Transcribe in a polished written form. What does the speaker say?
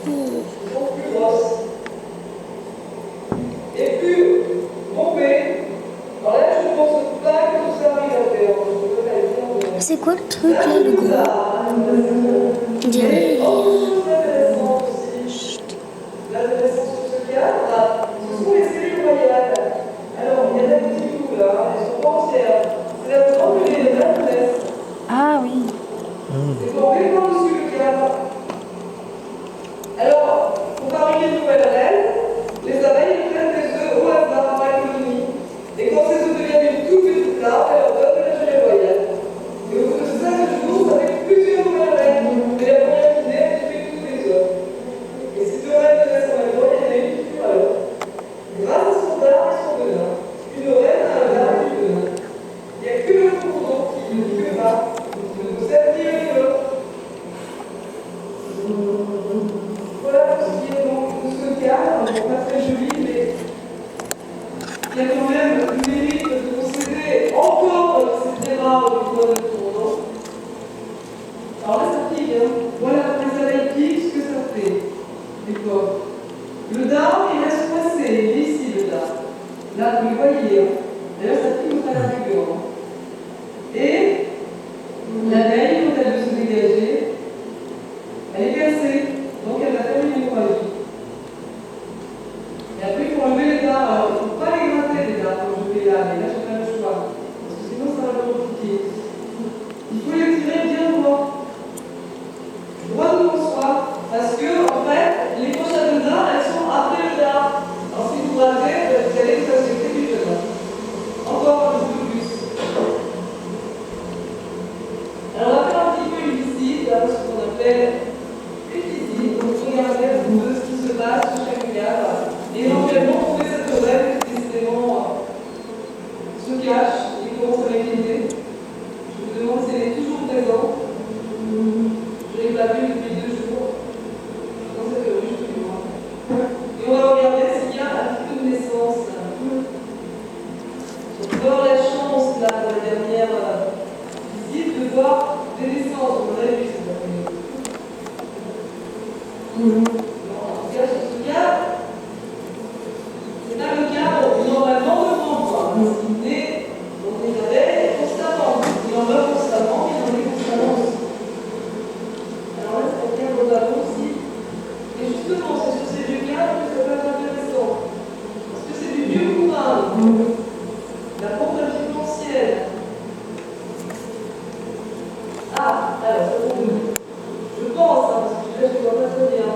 Elles sont plus grosses. Et plus bombées. Alors là, je ne pense pas que tout ça arrive à faire. C'est quoi le truc là, le gros? On dirait. Chut. L'adolescence sur ce cadre, ce sont les cellules royales. Alors, il y a des petits bouts là, elles sont pas entières. C'est là-dedans que les âmes naissent. Ah oui. Et qu'on met par-dessus le cadre. Alors, pour fabriquer une nouvelle reine, les abeilles prennent des œufs au hasard par la colonie. Et quand ces œufs deviennent une toute petite larve, elles leur donnent de la gelée royale. Et au bout de 5 jours, ça fait plusieurs nouvelles reines. Mais la première qui naît, elle fait tous les œufs. Et si deux reines naissent en même temps, il y en a une qui tue à l'autre. Grâce à son dard et son venin, une reine a un dard et du venin. Il n'y a que le cours qui ne dit que pas, qui ne possède ni l'un ni l'autre. Voilà pour ce qui est donc de ce cadre, pas très joli, mais il y a quand même le mérite de posséder encore ces très rares de tournant. Alors là, ça pique, hein. Voilà pour les abeilles piquent ce que ça fait. Les pauvres. Le dard, il reste coincé, il est ici le dard. Là, vous le voyez, hein. D'ailleurs, ça pique au travers du corps. Et l'abeille, quand elle veut se dégager, elle est cassée. Donc elle va faire une hémorragie. Et après, il faut enlever les dards. Alors, il ne faut pas les gratter, les dards, comme je fais là. Mais là, je n'ai pas le choix. Parce que sinon, ça va leur compliquer. Il faut les tirer bien droit. Droit de bonsoir. Parce que, en fait, les pochettes de dards, elles sont après le dard. Alors, si vous ratez, vous allez vous injecter du venin. Encore un petit peu plus. Alors, on va faire un petit peu une visite, là, ce qu'on appelle une visite. Donc, regardez un peu ce qui se passe sur chaque cadre. Et éventuellement, trouver cette reine qui, décidément, se cache et commence à m'inquiéter. Je me demande si elle est toujours présente. Je ne l'ai pas vue depuis 2 jours. Dans cette rue, je suis loin. Et on va regarder s'il y a un petit peu de naissance. On va avoir la chance, là, pour la dernière visite, de voir des naissances. On a vu cette après-midi. En tout cas, sur ce cadre, c'est pas le cadre où normalement on prend quoi. Il naît, donc les abeilles constamment. Il en meurt constamment, il en est constamment aussi. Alors là, c'est un cadre d'avant aussi. Et justement, c'est sur ces deux cadres que ça va être intéressant. Parce que c'est du vieux courant. La pompe artificielle. Ah, alors, je pense, hein, parce que là, je ne vois pas très bien.